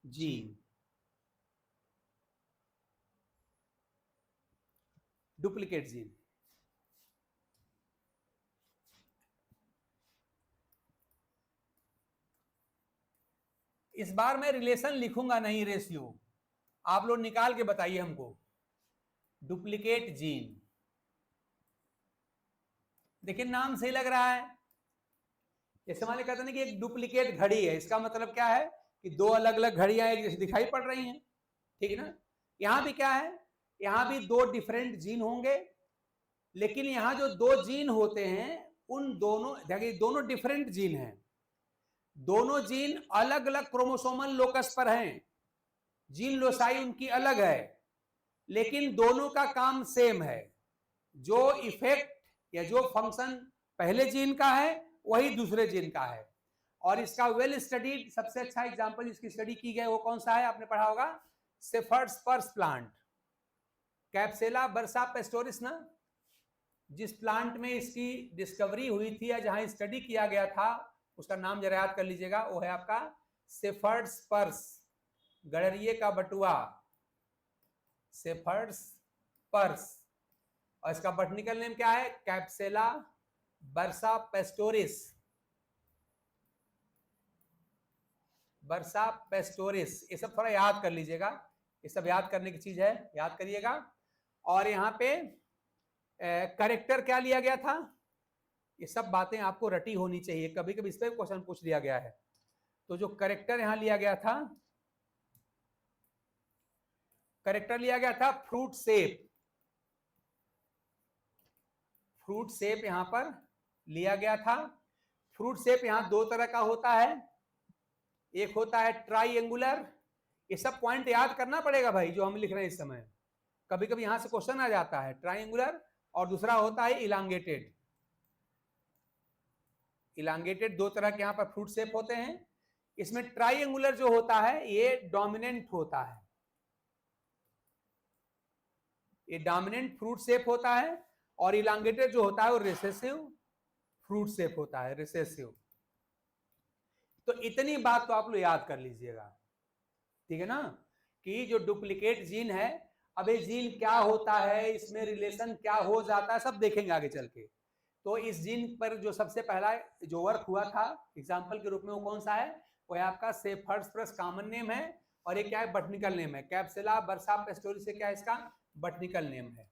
Gene, duplicate gene. इस बार मैं relation लिखूंगा नहीं, रेशियो आप लोग निकाल के बताइए हमको। डुप्लीकेट जीन, देखिए नाम सही लग रहा है। जैसे मान कहते हैं कि एक डुप्लीकेट घड़ी है, इसका मतलब क्या है कि दो अलग अलग घड़ियां एक जैसी दिखाई पड़ रही हैं, ठीक है ना। यहां भी क्या है, यहां भी दो डिफरेंट जीन होंगे, लेकिन यहां जो दो जीन होते हैं उन दोनों, देखिए दोनों डिफरेंट जीन हैं, दोनों जीन अलग अलग क्रोमोसोमल लोकस पर हैं, जीन लोसाई उनकी अलग है, लेकिन दोनों का काम सेम है। जो इफेक्ट या जो फंक्शन पहले जीन का है वही दूसरे जीन का है। और इसका वेल स्टडीड सबसे अच्छा एग्जांपल जिसकी स्टडी की गई वो कौन सा है, आपने पढ़ा होगा, शेफर्ड्स पर्स प्लांट, कैप्सेला बर्सा पेस्टोरिस ना। जिस प्लांट में इसकी डिस्कवरी हुई थी या जहां स्टडी किया गया था उसका नाम जरा याद कर लीजिएगा, वो है आपका शेफर्ड्स पर्स, गडरिये का बटुआ, शेफर्ड्स पर्स। और इसका बॉटनिकल नेम क्या है, कैप्सेला बर्सा पेस्टोरिस, बर्सा पेस्टोरिस। ये सब थोड़ा याद कर लीजिएगा, ये सब याद करने की चीज है, याद करिएगा। और यहाँ पे करेक्टर क्या लिया गया था, ये सब बातें आपको रटी होनी चाहिए, कभी कभी इस पर क्वेश्चन पूछ लिया गया है। तो जो करेक्टर यहां लिया गया था, करेक्टर लिया गया था फ्रूट शेप, फ्रूट शेप यहां पर लिया गया था। फ्रूट शेप यहां दो तरह का होता है, एक होता है ट्राइएंगुलर, ये सब पॉइंट याद करना पड़ेगा भाई जो हम लिख रहे हैं इस समय, कभी कभी यहां से क्वेश्चन आ जाता है। ट्राइएंगुलर और दूसरा होता है इलांगेटेड। इलांगेटेड दो तरह के यहां पर फ्रूट शेप होते हैं। इसमें ट्राइएंगुलर जो होता है ये डोमिनेंट होता है, ये डोमिनेंट फ्रूट शेप होता है, और इलांगेटेड जो होता है वो रिसेसिव फ्रूट शेप होता है, रिसेसिव। तो इतनी बात तो आप लोग याद कर लीजिएगा, ठीक है ना, कि जो डुप्लीकेट जीन है, अब ये जीन क्या होता है, इसमें रिलेशन क्या हो जाता है, सब देखेंगे आगे चल के। तो इस जीन पर जो सबसे पहला जो वर्क हुआ था एग्जाम्पल के रूप में वो कौन सा है, वो है आपका शेफर्ड्स पर्स, कॉमन नेम है, और ये क्या है, बॉटनिकल नेम है। कैप्सेला बर्सा पेस्टोरिस से क्या है, इसका बॉटनिकल नेम है,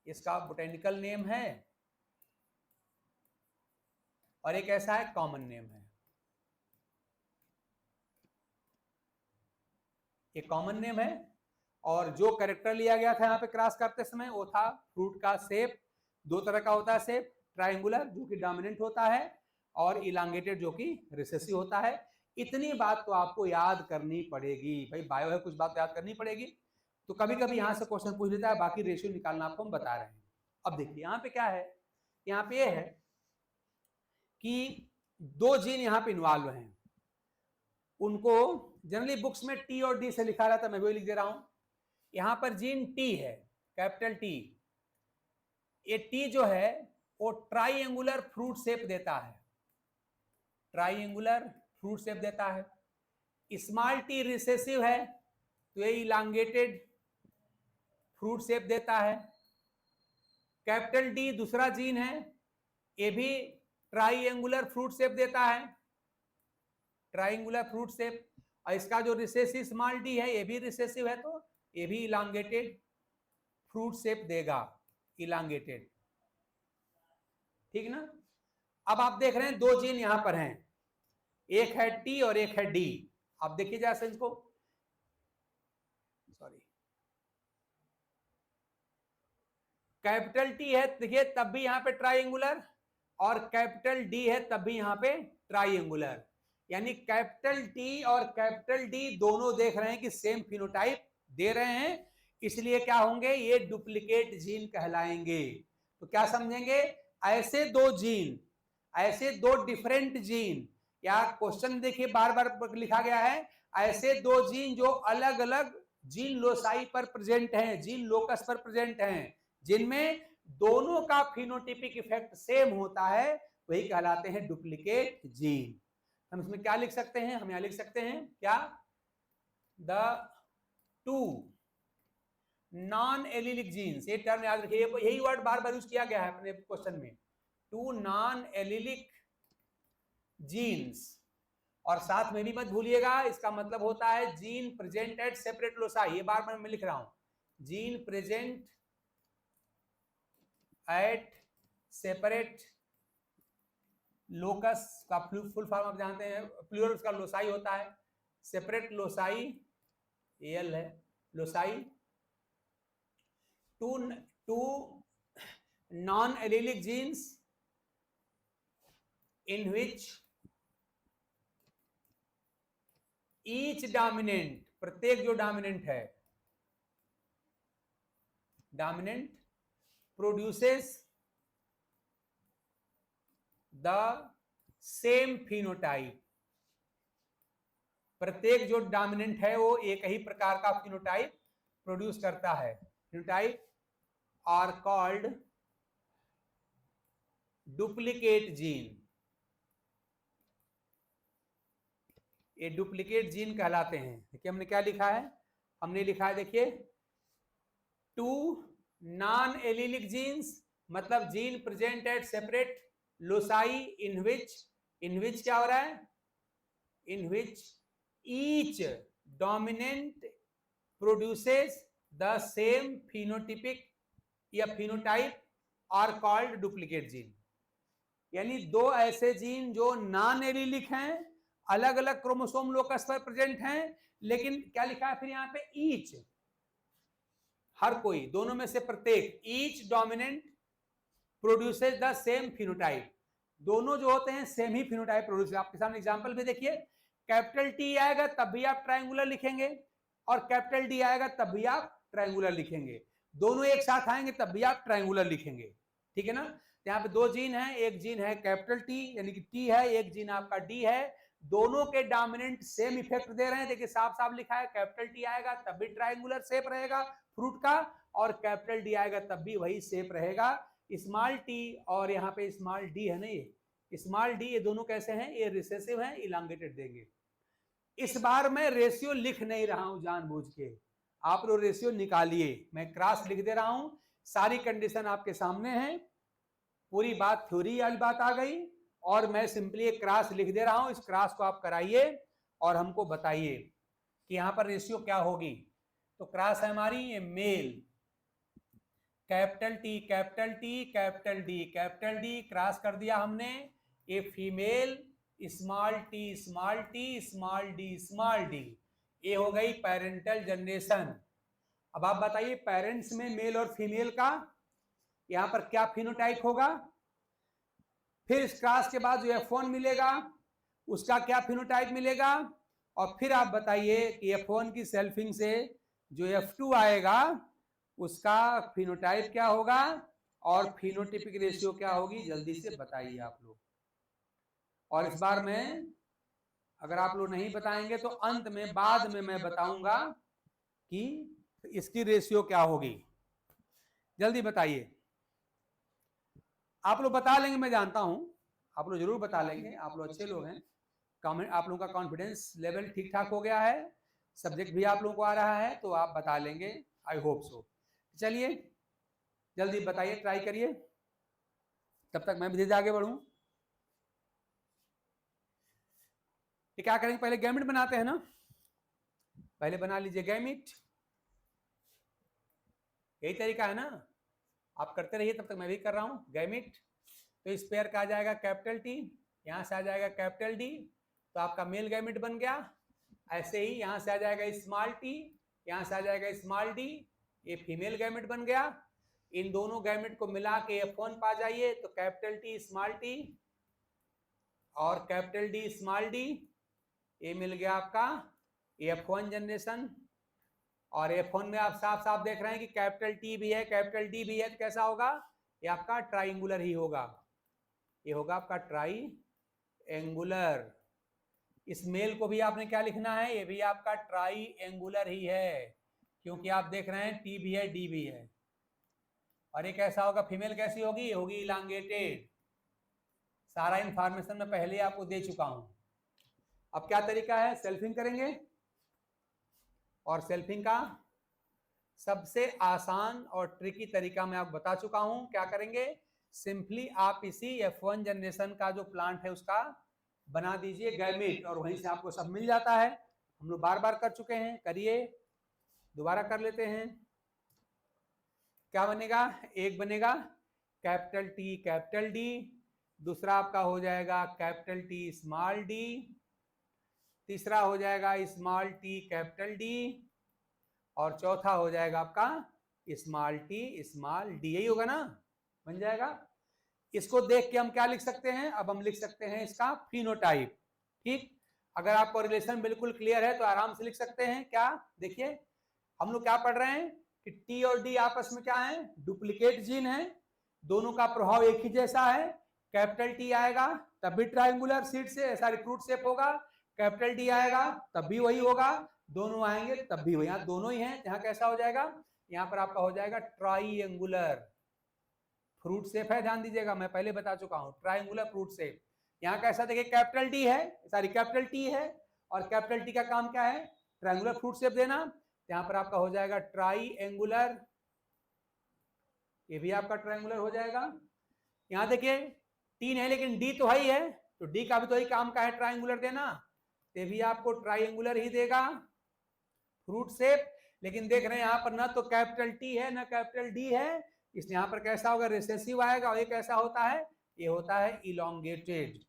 इसका बोटेनिकल नेम है, और एक ऐसा है कॉमन नेम है। ये कॉमन नेम है, और जो कैरेक्टर लिया गया था यहाँ पे क्रॉस करते समय वो था फ्रूट का शेप, दो तरह का होता है शेप, ट्रायंगुलर जो कि डोमिनेंट होता है, और इलांगेटेड जो कि रिसेसिव होता है। इतनी बात तो आपको याद करनी पड़ेगी भाई, बायो है कुछ बात याद करनी पड़ेगी। तो कभी कभी यहाँ से क्वेश्चन पूछ लेता है, बाकी रेशियो निकालना आपको हम बता रहे हैं। अब देखिए यहाँ पे क्या है, यहाँ पे ये है कि दो जीन यहाँ पे इन्वॉल्व हैं, उनको जनरली बुक्स में टी और डी से लिखा रहता है, मैं वही लिख दे रहा हूं। यहां पर जीन टी है, कैपिटल टी। ये टी जो है वो ट्राइएंगुलर फ्रूट शेप देता है, ट्राइएंगुलर फ्रूट शेप देता है। स्मॉल टी रिसेसिव है तो ये इलांगेटेड फ्रूट शेप देता है। कैपिटल डी दूसरा जीन है, ये भी ट्राइएंगुलर फ्रूट शेप देता है, ट्राइंगुलर फ्रूट शेप। और इसका जो रिसेसिव स्मॉल डी है ये भी रिसेसिव है, तो ये भी इलांगेटेड फ्रूट शेप देगा, इलांगेटेड, ठीक ना। अब आप देख रहे हैं दो जीन यहां पर हैं, एक है टी और एक है डी। आप देखिए जैसे इसको, सॉरी, कैपिटल टी है देखिए तब भी यहां पे ट्राइंगुलर, और कैपिटल डी है तब भी यहां पे ट्राइंगुलर, यानी कैपिटल टी और कैपिटल डी दोनों देख रहे हैं कि सेम फिनोटाइप दे रहे हैं, इसलिए क्या होंगे, ये डुप्लीकेट जीन कहलाएंगे। तो क्या समझेंगे, ऐसे दो जीन, ऐसे दो डिफरेंट जीन, या क्वेश्चन देखिए बार बार लिखा गया है, ऐसे दो जीन जो अलग अलग जीन लोसाई पर प्रेजेंट हैं, जीन लोकस पर प्रेजेंट हैं, जिनमें दोनों का फिनोटिपिक इफेक्ट सेम होता है, वही कहलाते हैं डुप्लीकेट जीन। हम इसमें क्या लिख सकते हैं, हम यहां लिख सकते हैं क्या, the two non allelic genes, ये टर्म याद रखिए, यही वर्ड बार बार यूज किया गया है अपने क्वेश्चन में, टू नॉन एलिलिक जीन्स। और साथ में भी मत भूलिएगा, इसका मतलब होता है gene present at separate loci, ये बार बार मैं लिख रहा हूं, gene present at separate locus का फुल फॉर्म आप जानते हैं, प्लूरल उसका लोसाई होता है, सेपरेट लोसाई, एल है loci, two non allelic genes in which each dominant, प्रत्येक जो डोमिनेंट है, dominant produces the same phenotype, प्रत्येक जो डोमिनेंट है वो एक ही प्रकार का फिनोटाइप प्रोड्यूस करता है। Phenotype are called duplicate gene, ये डुप्लीकेट जीन कहलाते हैं। देखिए हमने क्या लिखा है, हमने लिखा है देखिए, टू नॉन एलिलिक जीन्स मतलब gene present at separate loci in which क्या हो रहा है, in which each dominant produces the same phenotypic या phenotype are called duplicate gene. यानी दो ऐसे जीन जो नॉन एलिलिक हैं, अलग अलग क्रोमोसोम लोकस पर प्रेजेंट हैं, लेकिन क्या लिखा है फिर यहाँ पे, ईच, हर कोई, दोनों में से प्रत्येक, each dominant produces the same phenotype, दोनों जो होते हैं सेम ही फिनोटाइप प्रोड्यूस। आपके सामने एग्जांपल भी देखिए, कैपिटल टी आएगा तब भी आप ट्रायंगुलर लिखेंगे, और कैपिटल डी आएगा तब भी आप ट्रायंगुलर लिखेंगे, दोनों एक साथ आएंगे तब भी आप ट्रायंगुलर लिखेंगे, ठीक है ना। यहाँ पे दो जीन है, एक जीन है कैपिटल टी यानी कि टी है, एक जीन आपका डी है, दोनों के डोमिनेंट सेम इफेक्ट दे रहे हैं। देखिए साफ साफ लिखा है, कैपिटल टी आएगा तब भी ट्रायंगुलर शेप रहेगा फ्रूट का, और कैपिटल डी आएगा तब भी वही शेप रहेगा। स्मॉल टी और यहाँ पे स्मॉल डी है ना, ये स्मॉल डी, ये दोनों कैसे हैं, ये रिसेसिव हैं, इलांगेटेड देंगे। इस बार मैं रेशियो लिख नहीं रहा हूं जानबूझ के, आप लोग रेशियो निकालिए, मैं क्रॉस लिख दे रहा हूं, सारी कंडीशन आपके सामने है, पूरी बात थ्योरी वाली बात आ गई, और मैं सिंपली एक क्रॉस लिख दे रहा हूं, इस क्रॉस को आप कराइए और हमको बताइए कि यहां पर रेशियो क्या होगी। तो क्रॉस है हमारी ये male, capital T capital T capital D capital D, cross कर दिया हमने, ये female small T small T small D, ये हो गई पेरेंटल जनरेशन। अब आप बताइए पेरेंट्स में मेल और फीमेल का यहां पर क्या फिनोटाइप होगा, फिर इस क्रॉस के बाद जो F1 मिलेगा उसका क्या फिनोटाइप मिलेगा, और फिर आप बताइए कि F1 की सेल्फिंग से जो F2 आएगा उसका फिनोटाइप क्या होगा और फिनोटिपिक रेशियो क्या होगी, जल्दी से बताइए आप लोग। और इस बार में अगर आप लोग नहीं बताएंगे तो अंत में बाद में मैं बताऊंगा कि इसकी रेशियो क्या होगी, जल्दी बताइए। आप लोग बता लेंगे, मैं जानता हूं आप लोग जरूर बता लेंगे, आप लोग अच्छे लोग हैं, आप लोगों का कॉन्फिडेंस लेवल ठीक ठाक हो गया है, सब्जेक्ट भी आप लोगों को आ रहा है, तो आप बता लेंगे, आई होप सो। चलिए जल्दी बताइए, ट्राई करिए, तब तक मैं भी धीरे आगे बढ़ूं। ये क्या करेंगे, पहले गैमेट बनाते हैं ना, पहले बना लीजिए गैमेट, यही तरीका है ना, आप करते रहिए, तब तक मैं भी कर रहा हूं गैमेट। तो इस पेयर का आ जाएगा कैपिटल टी, यहां से आ जाएगा कैपिटल डी, तो आपका मेल गैमेट बन गया। ऐसे ही यहां से आ जाएगा स्मॉल टी, यहां से आ जाएगा स्मॉल डी, ये फीमेल गैमेट बन गया। इन दोनों गैमेट को मिला के F1 पा जाइए, तो कैपिटल टी स्मॉल टी और कैपिटल डी स्मॉल डी, ये मिल गया आपका F1 जनरेशन। और F1 में आप साफ साफ देख रहे हैं कि कैपिटल टी भी है कैपिटल डी भी है, तो कैसा होगा, ये आपका ट्राइंगुलर ही होगा, ये होगा आपका ट्राई एंगुलर। इस मेल को भी आपने क्या लिखना है, ये भी आपका ट्राई एंगुलर ही है, क्योंकि आप देख रहे हैं टी भी है डी भी है। और ये कैसा होगा, फीमेल कैसी होगी, ये होगी इलांगेटेड। सारा इंफॉर्मेशन मैं पहले आपको दे चुका हूं। अब क्या तरीका है, सेल्फिंग करेंगे, और सेल्फिंग का सबसे आसान और ट्रिकी तरीका मैं आपको बता चुका हूं। क्या करेंगे, सिंपली आप इसी F1 जनरेशन का जो प्लांट है उसका बना दीजिए गैमेट, और वहीं से आपको सब मिल जाता है। हम लोग बार बार कर चुके हैं, करिए, दोबारा कर लेते हैं। क्या बनेगा, एक बनेगा कैपिटल टी कैपिटल डी, दूसरा आपका हो जाएगा कैपिटल टी स्मॉल डी, तीसरा हो जाएगा स्मॉल टी कैपिटल डी, और चौथा हो जाएगा आपका स्मॉल टी स्मॉल डी। यही होगा ना, बन जाएगा। इसको देख के हम क्या लिख सकते हैं, अब हम लिख सकते हैं इसका फिनोटाइप। ठीक, अगर आपको रिलेशन बिल्कुल क्लियर है तो आराम से लिख सकते हैं। क्या, देखिए हम लोग क्या पढ़ रहे हैं कि टी और डी आपस में क्या है, डुप्लीकेट जीन है, दोनों का प्रभाव एक ही जैसा है। कैपिटल टी आएगा तब भी ट्रायंगुलर सीड से सारी फ्रूट शेप होगा, कैपिटल डी आएगा तब भी वही होगा, दोनों आएंगे तब भी वही। यहाँ दोनों ही हैं, यहाँ कैसा हो जाएगा, यहाँ पर आपका हो जाएगा ट्राइंगुलर फ्रूट शेप है। ध्यान दीजिएगा, मैं पहले बता चुका हूँ, ट्राइंगुलर फ्रूट शेप। यहाँ कैसा, देखिए कैपिटल टी है, सॉरी कैपिटल टी है, और कैपिटल टी का काम क्या है, ट्रायंगुलर फ्रूट शेप देना। यहाँ पर आपका हो जाएगा ट्राइंगुलर, ये भी आपका ट्रायंगुलर हो जाएगा। यहाँ देखिए टी है लेकिन डी तो ही है, तो डी का भी तो ही काम का है ट्रायंगुलर देना, ये भी आपको ट्रायंगुलर ही देगा फ्रूट शेप। लेकिन देख रहे हैं यहाँ पर ना तो कैपिटल टी है ना कैपिटल डी है, इसलिए यहाँ पर कैसा होगा, रिसेसिव आएगा। और ये कैसा होता है, ये होता है इलोंगेटेड,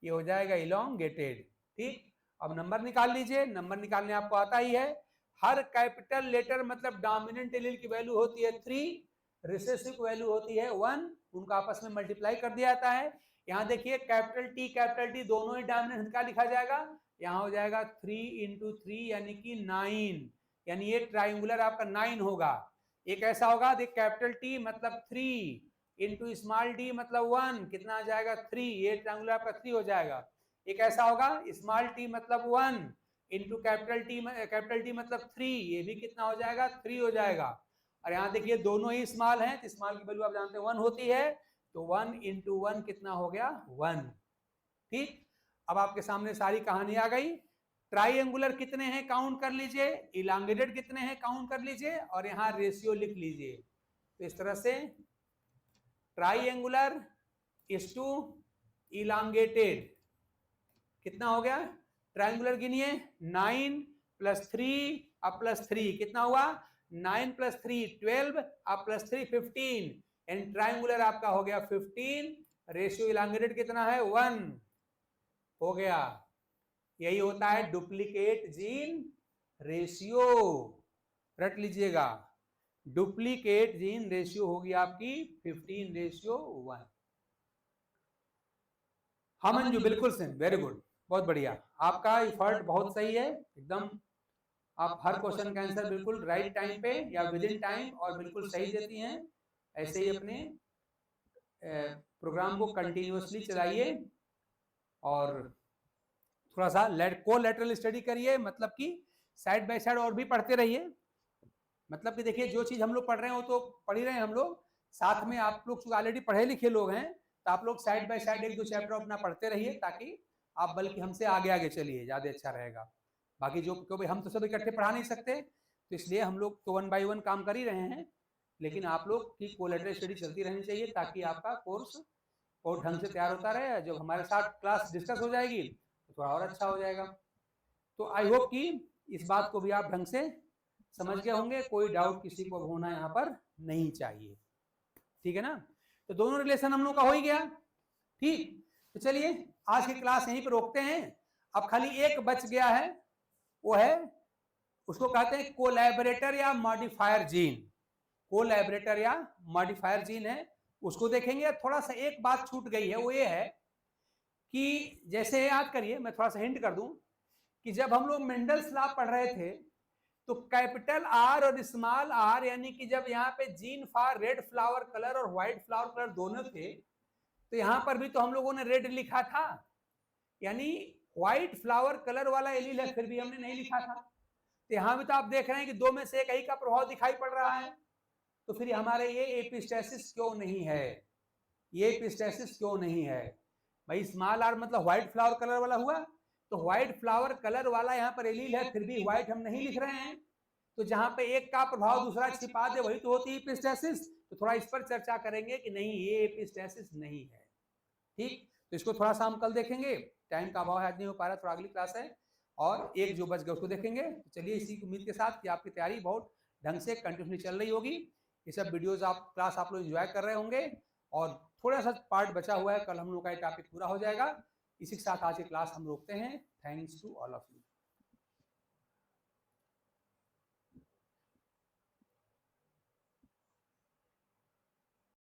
ये हो जाएगा इलोंगेटेड। ठीक, अब नंबर निकाल लीजिए, नंबर निकालने आपको आता ही है। हर कैपिटल लेटर मतलब डोमिनेंट एलील की वैल्यू होती है 3, रिसेसिव की वैल्यू होती है 1, उनका आपस में मल्टीप्लाई कर दिया जाता है। यहाँ देखिए कैपिटल टी दोनों ही डोमिनेंट, क्या लिखा जाएगा, यहाँ हो जाएगा 3 into 3 यानी कि 9, यानी ये ट्राइंगुलर आपका 9 होगा। ये कैसा होगा, देख कैपिटल टी मतलब 3 इंटू स्मॉल डी मतलब 1, कितना आ जाएगा 3, ये ट्राइंगुलर आपका 3 हो जाएगा। ये कैसा होगा, स्मॉल टी मतलब 1 इंटू कैपिटल टी मतलब 3, ये भी कितना हो जाएगा 3 हो जाएगा। और यहाँ देखिए दोनों ही स्मॉल हैं, तो स्मॉल की वैल्यू आप जानते हैं 1 होती है, तो 1 इंटू 1 कितना हो गया 1। ठीक, अब आपके सामने सारी कहानी आ गई। ट्राइंगुलर कितने हैं काउंट कर लीजिए, इलांगेटेड कितने हैं काउंट कर लीजिए, और यहाँ रेशियो लिख लीजिए। तो इस तरह से ट्राइंगुलर इज टू इलांगेटेड कितना हो गया, ट्राइंगुलर गिनिए 9 + 3 अब +3 कितना हुआ, 9 + 3 12 अब +3 15, एंड ट्राइंगुलर आपका हो गया 15, रेशियो इलांगेटेड कितना है 1 हो गया। यही होता है डुप्लीकेट जीन रेशियो, रट लीजिएगा, डुप्लीकेट जीन रेशियो होगी आपकी 15:1। हाँ मंजू बिल्कुल सेम, वेरी गुड, बहुत बढ़िया, आपका एफर्ट बहुत सही है एकदम। आप हर क्वेश्चन का आंसर बिल्कुल राइट टाइम पे या विद इन टाइम और बिल्कुल सही देती हैं। ऐसे ही अपने प्रोग्राम को कंटिन्यूअसली चलाइए और थोड़ा सा कोलैटरल स्टडी करिए, मतलब कि साइड बाय साइड और भी पढ़ते रहिए। मतलब कि देखिए जो चीज हम लोग पढ़ रहे हैं वो तो पढ़ ही रहे हैं हम लोग, साथ में आप लोग ऑलरेडी पढ़े लिखे लोग हैं, तो आप लोग साइड बाय साइड 1-2 चैप्टर अपना पढ़ते रहिए, ताकि आप बल्कि हमसे आगे आगे चलिए, ज्यादा अच्छा रहेगा। बाकी जो क्योंकि हम तो सब इकट्ठे पढ़ा नहीं सकते, तो इसलिए हम लोग तो 1 by 1 काम कर ही रहे हैं, लेकिन आप लोग की कोलैटरल स्टडी चलती रहनी चाहिए, ताकि आपका कोर्स और ढंग से तैयार होता रहे। जब हमारे साथ क्लास डिस्कस हो जाएगी तो थोड़ा और अच्छा हो जाएगा। तो आई होप कि इस बात को भी आप ढंग से समझ गए होंगे, कोई डाउट किसी को होना यहाँ पर नहीं चाहिए, ठीक है ना। तो दोनों रिलेशन हम लोग का हो ही गया। ठीक, तो चलिए आज की क्लास यहीं पर रोकते हैं। अब खाली एक बच गया है, वो है, उसको कहते हैं कोलैबोरेटर या मॉडिफायर जीन। कोलैबोरेटर या मॉडिफायर जीन है, उसको देखेंगे। थोड़ा सा एक बात छूट गई है, वो ये है कि जैसे याद करिए, मैं थोड़ा सा हिंट कर दूं कि जब हम लोग मेंडल्स लॉ पढ़ रहे थे, तो कैपिटल आर और स्मॉल आर, यानी कि जब यहाँ पे gene for red flower colour और व्हाइट फ्लावर कलर दोनों थे, तो यहाँ पर भी तो हम लोगों ने रेड लिखा था, यानी व्हाइट फ्लावर कलर वाला एलील है, फिर भी हमने नहीं लिखा था। तो यहाँ भी तो आप देख रहे हैं कि दो में से एक ही का प्रभाव दिखाई पड़ रहा है, तो फिर हमारे ये एपिस्टेसिस क्यों नहीं है, ये एपिस्टेसिस क्यों नहीं है भाई। स्मॉल आर मतलब व्हाइट फ्लावर कलर वाला हुआ, तो व्हाइट फ्लावर कलर वाला यहाँ पर एलील है, फिर भी व्हाइट हम नहीं लिख रहे हैं। तो जहां पे एक का प्रभाव दूसरा छिपा दे वही तो होती है एपिस्टेसिस। तो थोड़ा इस पर चर्चा करेंगे कि नहीं ये एपिस्टेसिस नहीं है। ठीक, तो इसको थोड़ा सा हम कल देखेंगे, टाइम का अभाव आज नहीं हो पा रहा, थोड़ा अगली क्लास है और एक जो बच गया उसको देखेंगे। तो चलिए इसी उम्मीद के साथ कि आपकी तैयारी बहुत ढंग से कंटिन्यूसली चल रही होगी, ये सब वीडियोस आप क्लास आप लोग एंजॉय कर रहे होंगे और थोड़ा सा पार्ट बचा हुआ है, कल हम लोग का टॉपिक पूरा हो जाएगा। इसी के साथ आज की क्लास हम रोकते हैं। Thanks to all of you.